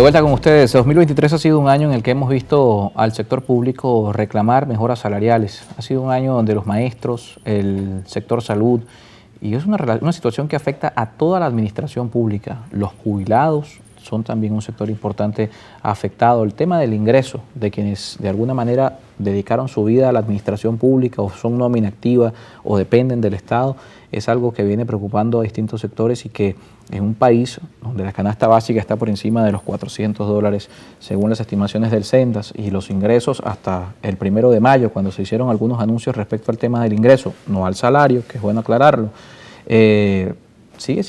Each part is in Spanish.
De vuelta con ustedes, 2023 ha sido un año en el que hemos visto al sector público reclamar mejoras salariales. Ha sido un año donde los maestros, el sector salud, y es una situación que afecta a toda la administración pública. Los jubilados son también un sector importante afectado. El tema del ingreso de quienes de alguna manera dedicaron su vida a la administración pública o son nómina activa o dependen del Estado es algo que viene preocupando a distintos sectores y que en un país donde la canasta básica está por encima de los $400 según las estimaciones del Cendas y los ingresos hasta el 1 de mayo cuando se hicieron algunos anuncios respecto al tema del ingreso, no al salario, que es bueno aclararlo, sigue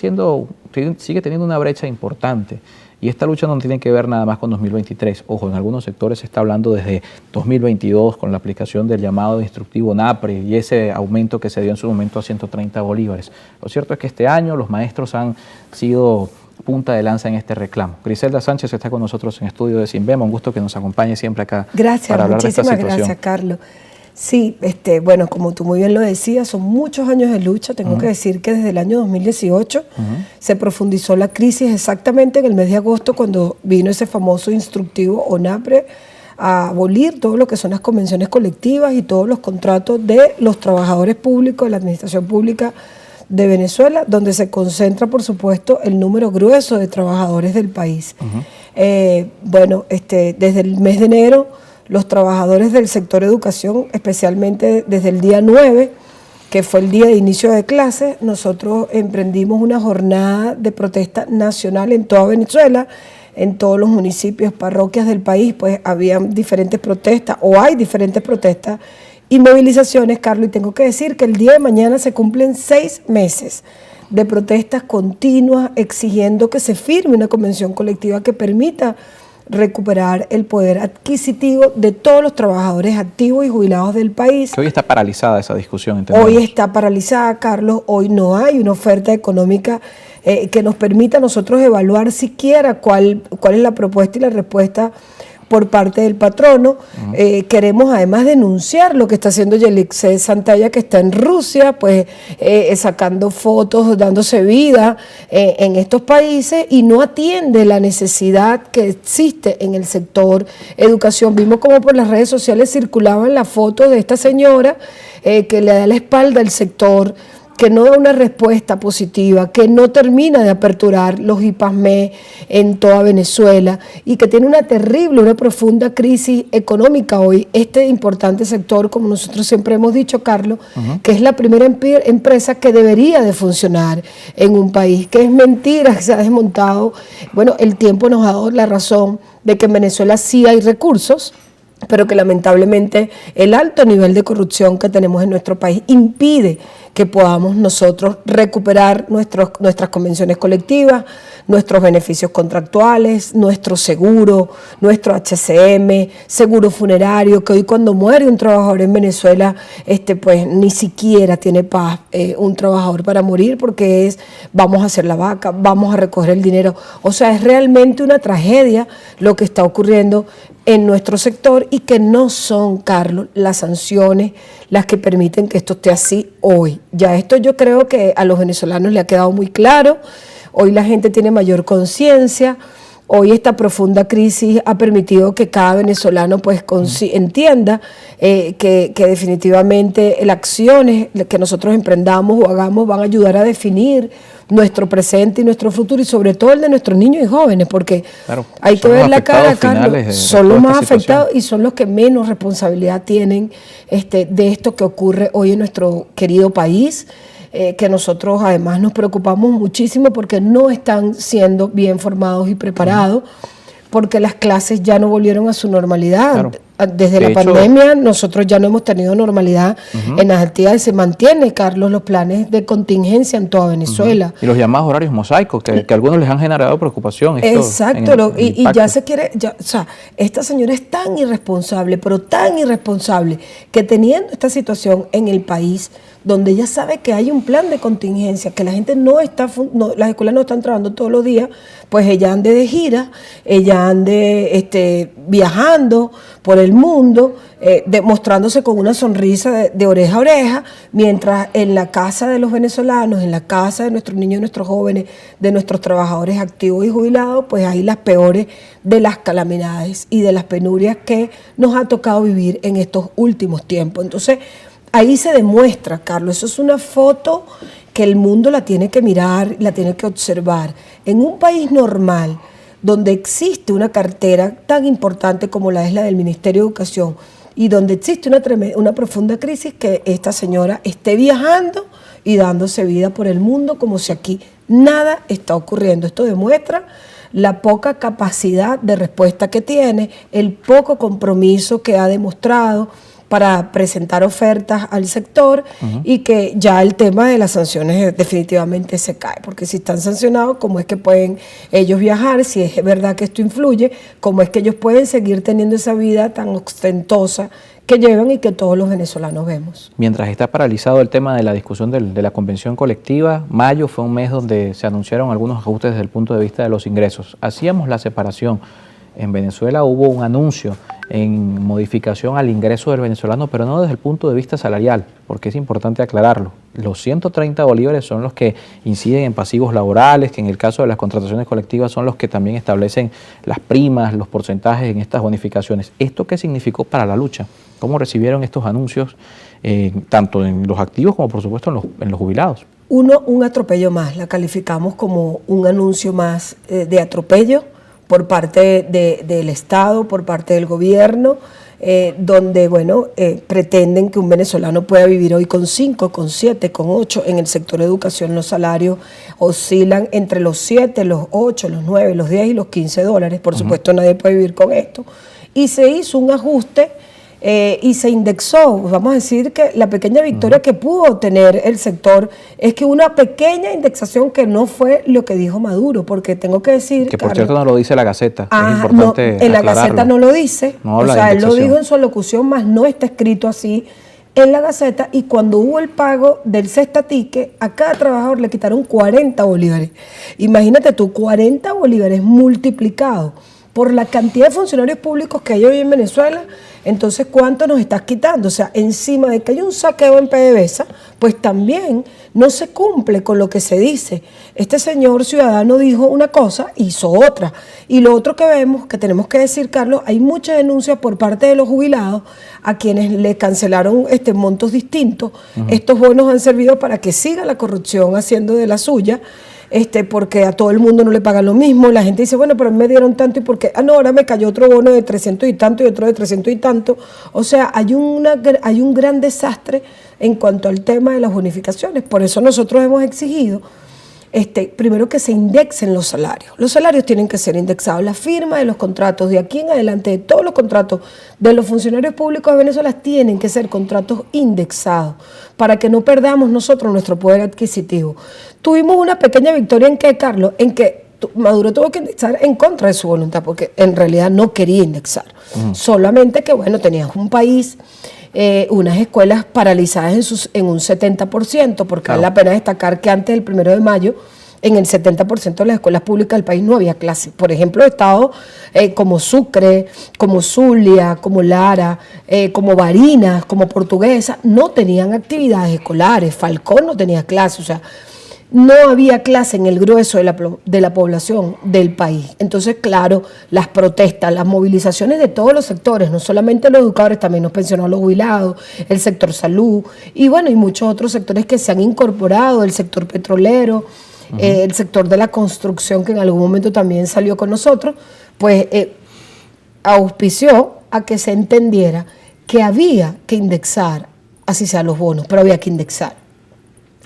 teniendo una brecha importante. Y esta lucha no tiene que ver nada más con 2023. Ojo, en algunos sectores se está hablando desde 2022 con la aplicación del llamado instructivo NAPRE y ese aumento que se dio en su momento a 130 bolívares. Lo cierto es que este año los maestros han sido punta de lanza en este reclamo. Griselda Sánchez está con nosotros en estudio de Sinvema. Un gusto que nos acompañe siempre acá. Gracias, para hablar de esta situación. Muchísimas gracias, Carlos. Sí, bueno, como tú muy bien lo decías, son muchos años de lucha. Tengo que decir que desde el año 2018 se profundizó la crisis exactamente en el mes de agosto cuando vino ese famoso instructivo ONAPRE a abolir todo lo que son las convenciones colectivas y todos los contratos de los trabajadores públicos, de la administración pública de Venezuela, donde se concentra, por supuesto, el número grueso de trabajadores del país. Desde el mes de enero, los trabajadores del sector educación, especialmente desde el día 9, que fue el día de inicio de clases, nosotros emprendimos una jornada de protesta nacional en toda Venezuela, en todos los municipios, parroquias del país, pues había diferentes protestas, o hay diferentes protestas y movilizaciones, Carlos, y tengo que decir que el día de mañana se cumplen 6 meses de protestas continuas exigiendo que se firme una convención colectiva que permita recuperar el poder adquisitivo de todos los trabajadores activos y jubilados del país. Que hoy está paralizada esa discusión. Hoy está paralizada, Carlos. Hoy no hay una oferta económica que nos permita a nosotros evaluar siquiera cuál es la propuesta y la respuesta por parte del patrono. Queremos además denunciar lo que está haciendo Yelixé Santalla, que está en Rusia, pues sacando fotos, dándose vida en estos países y no atiende la necesidad que existe en el sector educación. Vimos como por las redes sociales circulaban las fotos de esta señora que le da la espalda al sector, que no da una respuesta positiva, que no termina de aperturar los IPASME en toda Venezuela y que tiene una profunda crisis económica hoy. Este importante sector, como nosotros siempre hemos dicho, Carlos, que es la primera empresa que debería de funcionar en un país, que es mentira que se ha desmontado. Bueno, el tiempo nos ha dado la razón de que en Venezuela sí hay recursos, pero que lamentablemente el alto nivel de corrupción que tenemos en nuestro país impide que podamos nosotros recuperar nuestras convenciones colectivas, nuestros beneficios contractuales, nuestro seguro, nuestro HCM, seguro funerario, que hoy cuando muere un trabajador en Venezuela, pues ni siquiera tiene paz un trabajador para morir porque vamos a hacer la vaca, vamos a recoger el dinero. O sea, es realmente una tragedia lo que está ocurriendo en nuestro sector y que no son, Carlos, las sanciones las que permiten que esto esté así hoy. Ya esto yo creo que a los venezolanos le ha quedado muy claro. Hoy la gente tiene mayor conciencia. Hoy esta profunda crisis ha permitido que cada venezolano pues entienda que definitivamente las acciones que nosotros emprendamos o hagamos van a ayudar a definir nuestro presente y nuestro futuro y sobre todo el de nuestros niños y jóvenes, porque claro, hay que ver la cara, Carlos, son los más afectados y son los que menos responsabilidad tienen de esto que ocurre hoy en nuestro querido país. Que nosotros además nos preocupamos muchísimo porque no están siendo bien formados y preparados, porque las clases ya no volvieron a su normalidad. Claro. Desde la pandemia nosotros ya no hemos tenido normalidad en las actividades. Se mantiene, Carlos, los planes de contingencia en toda Venezuela. Y los llamados horarios mosaicos, que a algunos les han generado preocupación. Exacto, y ya se quiere, o sea, esta señora es tan irresponsable, pero tan irresponsable, que teniendo esta situación en el país, donde ella sabe que hay un plan de contingencia, que la gente las escuelas no están trabajando todos los días, pues ella ande de gira, ella ande viajando por el mundo, demostrándose con una sonrisa de oreja a oreja, mientras en la casa de los venezolanos, en la casa de nuestros niños y nuestros jóvenes, de nuestros trabajadores activos y jubilados, pues hay las peores de las calamidades y de las penurias que nos ha tocado vivir en estos últimos tiempos. Entonces, ahí se demuestra, Carlos, eso es una foto que el mundo la tiene que mirar, la tiene que observar. En un país normal, donde existe una cartera tan importante como la es la del Ministerio de Educación, y donde existe una profunda crisis, que esta señora esté viajando y dándose vida por el mundo como si aquí nada está ocurriendo. Esto demuestra la poca capacidad de respuesta que tiene, el poco compromiso que ha demostrado para presentar ofertas al sector, y que ya el tema de las sanciones definitivamente se cae, porque si están sancionados, ¿cómo es que pueden ellos viajar? Si es verdad que esto influye, ¿cómo es que ellos pueden seguir teniendo esa vida tan ostentosa que llevan y que todos los venezolanos vemos? Mientras está paralizado el tema de la discusión de la convención colectiva, mayo fue un mes donde se anunciaron algunos ajustes desde el punto de vista de los ingresos. Hacíamos la separación. En Venezuela hubo un anuncio en modificación al ingreso del venezolano, pero no desde el punto de vista salarial, porque es importante aclararlo. Los 130 bolívares son los que inciden en pasivos laborales, que en el caso de las contrataciones colectivas son los que también establecen las primas, los porcentajes en estas bonificaciones. ¿Esto qué significó para la lucha? ¿Cómo recibieron estos anuncios, tanto en los activos como por supuesto en los jubilados? Un atropello más, la calificamos como un anuncio más de atropello por parte del Estado, por parte del gobierno, donde pretenden que un venezolano pueda vivir hoy con 5, con 7, con 8. En el sector de educación los salarios oscilan entre los 7, los 8, los 9, los 10 y los 15 dólares. Por supuesto, nadie puede vivir con esto. Y se hizo un ajuste y se indexó. Vamos a decir que la pequeña victoria que pudo tener el sector es que una pequeña indexación, que no fue lo que dijo Maduro, porque tengo que decir, que por Carlos, cierto no lo dice la Gaceta, es importante no, en la aclararlo. Gaceta no lo dice, No o habla sea, de él lo indexación. dijo en su alocución, más no está escrito así en la Gaceta. Y cuando hubo el pago del cestatique, a cada trabajador le quitaron 40 bolívares. Imagínate tú, 40 bolívares multiplicados por la cantidad de funcionarios públicos que hay hoy en Venezuela. Entonces, ¿cuánto nos estás quitando? O sea, encima de que hay un saqueo en PDVSA, pues también no se cumple con lo que se dice. Este señor ciudadano dijo una cosa, hizo otra. Y lo otro que vemos, que tenemos que decir, Carlos, hay muchas denuncias por parte de los jubilados a quienes le cancelaron montos distintos. Estos bonos han servido para que siga la corrupción haciendo de la suya. Porque a todo el mundo no le pagan lo mismo. La gente dice, bueno, pero a mí me dieron tanto, y porque, no, ahora me cayó otro bono de 300 y tanto y otro de 300 y tanto. O sea, hay un gran desastre en cuanto al tema de las bonificaciones. Por eso nosotros hemos exigido, primero, que se indexen los salarios. Los salarios tienen que ser indexados. La firma de los contratos de aquí en adelante, de todos los contratos de los funcionarios públicos de Venezuela, tienen que ser contratos indexados para que no perdamos nosotros nuestro poder adquisitivo. Tuvimos una pequeña victoria en que, Carlos, en que Maduro tuvo que indexar en contra de su voluntad, porque en realidad no quería indexar. Solamente que, tenías un país, unas escuelas paralizadas en un 70%, porque Claro. vale la pena destacar que antes del 1 de mayo, en el 70% de las escuelas públicas del país no había clases. Por ejemplo, estados como Sucre, como Zulia, como Lara, como Barinas, como Portuguesa, no tenían actividades escolares. Falcón no tenía clases, o sea, no había clase en el grueso de la población del país. Entonces, claro, las protestas, las movilizaciones de todos los sectores, no solamente los educadores, también los pensionados, los jubilados, el sector salud, y muchos otros sectores que se han incorporado, el sector petrolero, el sector de la construcción, que en algún momento también salió con nosotros, pues auspició a que se entendiera que había que indexar, así sean los bonos, pero había que indexar.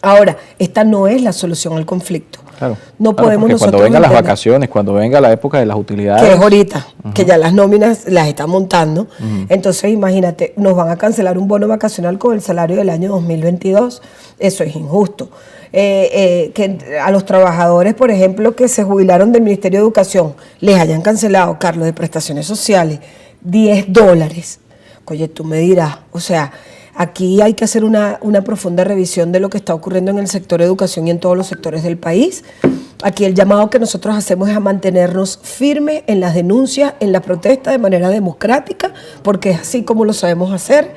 Ahora, esta no es la solución al conflicto. Claro. No podemos nosotros cuando vengan las entender, vacaciones, cuando venga la época de las utilidades, que es ahorita, que ya las nóminas las están montando. Entonces, imagínate, nos van a cancelar un bono vacacional con el salario del año 2022. Eso es injusto. Que a los trabajadores, por ejemplo, que se jubilaron del Ministerio de Educación, les hayan cancelado, Carlos, de prestaciones sociales, $10. Oye, tú me dirás, o sea, Aquí hay que hacer una profunda revisión de lo que está ocurriendo en el sector educación y en todos los sectores del país. Aquí el llamado que nosotros hacemos es a mantenernos firmes en las denuncias, en la protesta de manera democrática, porque es así como lo sabemos hacer,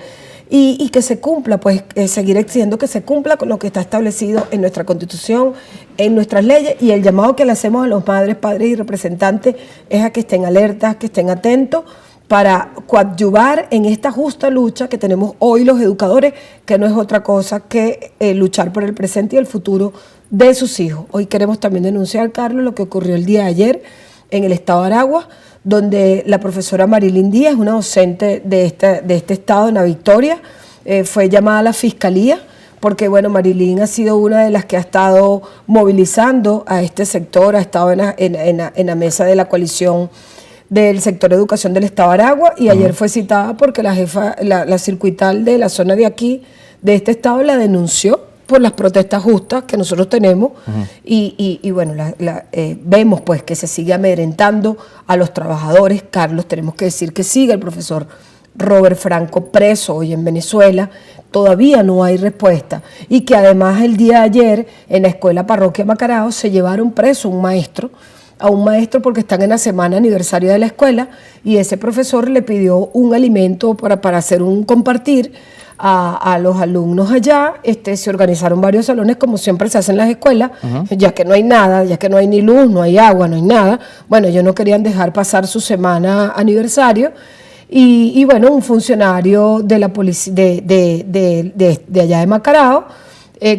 y que se cumpla, pues seguir exigiendo que se cumpla con lo que está establecido en nuestra Constitución, en nuestras leyes, y el llamado que le hacemos a los madres, padres y representantes es a que estén alertas, que estén atentos, para coadyuvar en esta justa lucha que tenemos hoy los educadores, que no es otra cosa que luchar por el presente y el futuro de sus hijos. Hoy queremos también denunciar, Carlos, lo que ocurrió el día de ayer en el estado de Aragua, donde la profesora Marilyn Díaz, una docente de este estado, en la Victoria, fue llamada a la fiscalía, porque bueno, Marilyn ha sido una de las que ha estado movilizando a este sector, ha estado en la mesa de la coalición del sector de educación del estado de Aragua, y ayer fue citada porque la jefa, la circuital de la zona de aquí, de este estado, la denunció por las protestas justas que nosotros tenemos, y bueno, vemos pues que se sigue amedrentando a los trabajadores. Carlos, tenemos que decir que sigue el profesor Robert Franco preso hoy en Venezuela, todavía no hay respuesta, y que además el día de ayer en la escuela Parroquia Macarao se llevaron preso a un maestro porque están en la semana aniversario de la escuela, y ese profesor le pidió un alimento para hacer un compartir a los alumnos allá. Se organizaron varios salones, como siempre se hace en las escuelas, ya que no hay nada, ya que no hay ni luz, no hay agua, no hay nada. Bueno, ellos no querían dejar pasar su semana aniversario, y bueno, un funcionario de la policía de allá de Macarao,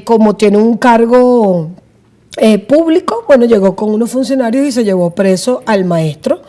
como tiene un cargo público, bueno, llegó con unos funcionarios y se llevó preso al maestro.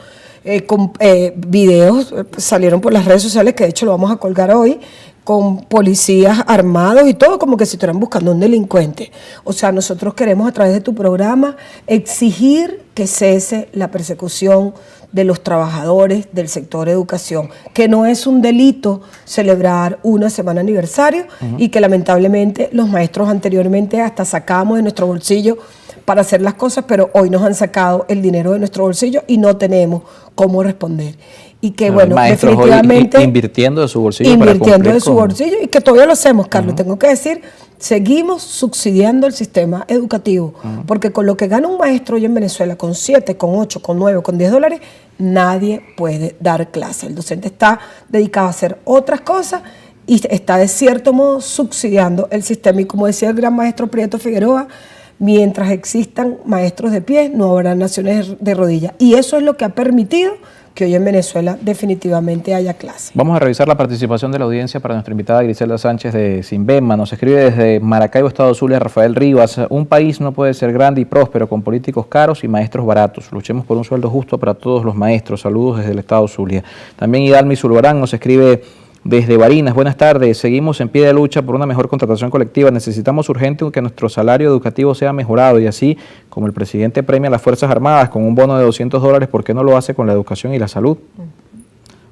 Con videos salieron por las redes sociales, que de hecho lo vamos a colgar hoy, con policías armados y todo, como que si estuvieran buscando un delincuente. O sea, nosotros queremos a través de tu programa exigir que cese la persecución de los trabajadores del sector de educación, que no es un delito celebrar una semana aniversario, y que lamentablemente los maestros anteriormente hasta sacábamos de nuestro bolsillo para hacer las cosas, pero hoy nos han sacado el dinero de nuestro bolsillo y no tenemos cómo responder. Y que bueno, definitivamente invirtiendo de su bolsillo, y que todavía lo hacemos, Carlos. Tengo que decir, seguimos subsidiando el sistema educativo, porque con lo que gana un maestro hoy en Venezuela, con 7, con 8, con 9, con 10 dólares, nadie puede dar clase. El docente está dedicado a hacer otras cosas y está de cierto modo subsidiando el sistema. Y como decía el gran maestro Prieto Figueroa, mientras existan maestros de pie, no habrá naciones de rodillas. Y eso es lo que ha permitido que hoy en Venezuela definitivamente haya clase. Vamos a revisar la participación de la audiencia para nuestra invitada Griselda Sánchez de Simbema. Nos escribe desde Maracaibo, Estado Zulia, Rafael Rivas. Un país no puede ser grande y próspero con políticos caros y maestros baratos. Luchemos por un sueldo justo para todos los maestros. Saludos desde el Estado Zulia. También Hidalmi Zulbarán nos escribe desde Barinas. Buenas tardes. Seguimos en pie de lucha por una mejor contratación colectiva. Necesitamos urgente que nuestro salario educativo sea mejorado, y así como el presidente premia a las Fuerzas Armadas con un bono de $200, ¿por qué no lo hace con la educación y la salud?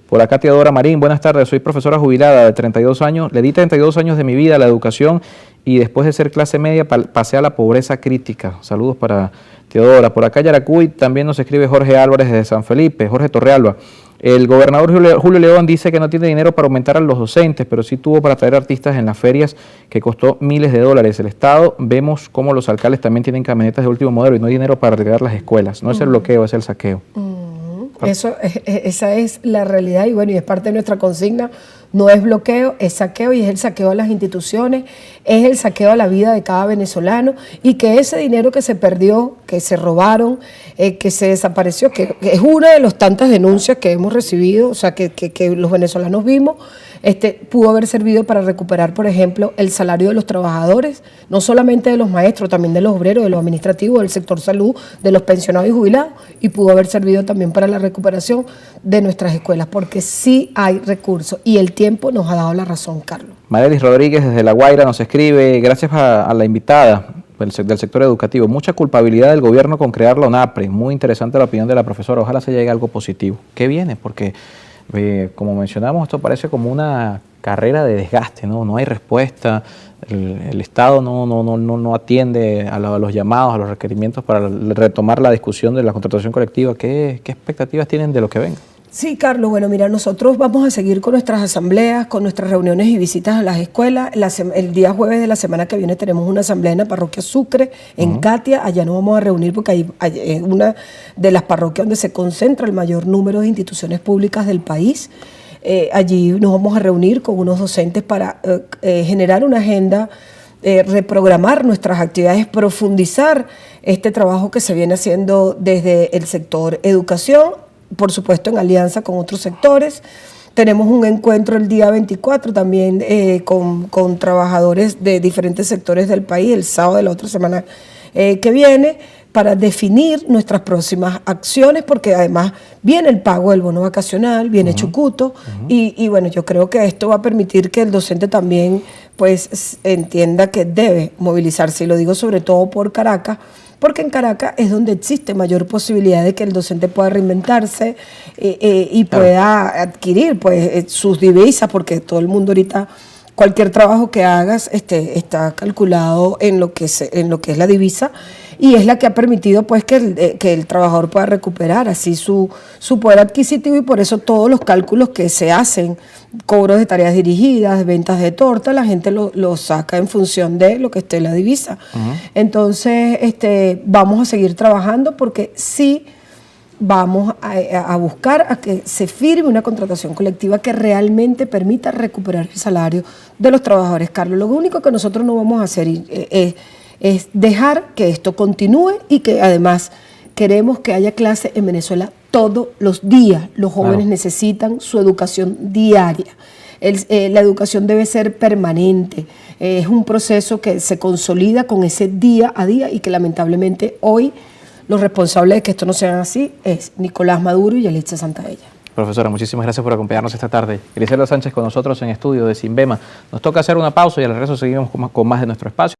Por acá Teodora Marín. Buenas tardes. Soy profesora jubilada de 32 años. Le di 32 años de mi vida a la educación y después de ser clase media pasé a la pobreza crítica. Saludos para Teodora. Por acá Yaracuy también nos escribe Jorge Álvarez desde San Felipe. Jorge Torrealba. El gobernador Julio León dice que no tiene dinero para aumentar a los docentes, pero sí tuvo para traer artistas en las ferias, que costó miles de dólares. El Estado, vemos cómo los alcaldes también tienen camionetas de último modelo y no hay dinero para arreglar las escuelas. No es el bloqueo, es el saqueo. Esa es la realidad, y bueno, y es parte de nuestra consigna. No es bloqueo, es saqueo, y es el saqueo a las instituciones, es el saqueo a la vida de cada venezolano, y que ese dinero que se perdió, que se robaron, que se desapareció, que es una de las tantas denuncias que hemos recibido, o sea, que los venezolanos vimos, pudo haber servido para recuperar, por ejemplo, el salario de los trabajadores, no solamente de los maestros, también de los obreros, de los administrativos, del sector salud, de los pensionados y jubilados, y pudo haber servido también para la recuperación de nuestras escuelas, porque sí hay recursos y el tiempo nos ha dado la razón, Carlos. Madelis Rodríguez desde La Guaira nos escribe, gracias a la invitada del sector educativo, mucha culpabilidad del gobierno con crear la UNAPRE, muy interesante la opinión de la profesora, ojalá se llegue a algo positivo. ¿Qué viene? Porque como mencionamos, esto parece como una carrera de desgaste, no hay respuesta, el Estado no atiende a los llamados, a los requerimientos para retomar la discusión de la contratación colectiva. ¿Qué expectativas tienen de lo que venga? Sí, Carlos, bueno, mira, nosotros vamos a seguir con nuestras asambleas, con nuestras reuniones y visitas a las escuelas. El día jueves de la semana que viene tenemos una asamblea en la parroquia Sucre, en Catia. Allá nos vamos a reunir porque es una de las parroquias donde se concentra el mayor número de instituciones públicas del país. Allí nos vamos a reunir con unos docentes para generar una agenda, reprogramar nuestras actividades, profundizar este trabajo que se viene haciendo desde el sector educación, por supuesto en alianza con otros sectores. Tenemos un encuentro el día 24 también con trabajadores de diferentes sectores del país, el sábado de la otra semana que viene, para definir nuestras próximas acciones, porque además viene el pago del bono vacacional, viene Chucuto, y bueno, yo creo que esto va a permitir que el docente también pues entienda que debe movilizarse, y lo digo sobre todo por Caracas, porque en Caracas es donde existe mayor posibilidad de que el docente pueda reinventarse y pueda adquirir pues sus divisas, porque todo el mundo ahorita, cualquier trabajo que hagas está calculado en lo que es la divisa, y es la que ha permitido pues que el trabajador pueda recuperar así su poder adquisitivo, y por eso todos los cálculos que se hacen, cobros de tareas dirigidas, ventas de torta, la gente lo saca en función de lo que esté en la divisa. Entonces vamos a seguir trabajando, porque sí vamos a buscar a que se firme una contratación colectiva que realmente permita recuperar el salario de los trabajadores, Carlos. Lo único que nosotros no vamos a hacer es dejar que esto continúe, y que además queremos que haya clase en Venezuela todos los días. Los jóvenes necesitan su educación diaria. La educación debe ser permanente. Es un proceso que se consolida con ese día a día, y que lamentablemente hoy los responsables de que esto no sea así es Nicolás Maduro y Yalitza Santaella. Profesora, muchísimas gracias por acompañarnos esta tarde. Griselda Sánchez con nosotros en estudio de Simbema. Nos toca hacer una pausa y al regreso seguimos con más de nuestro espacio.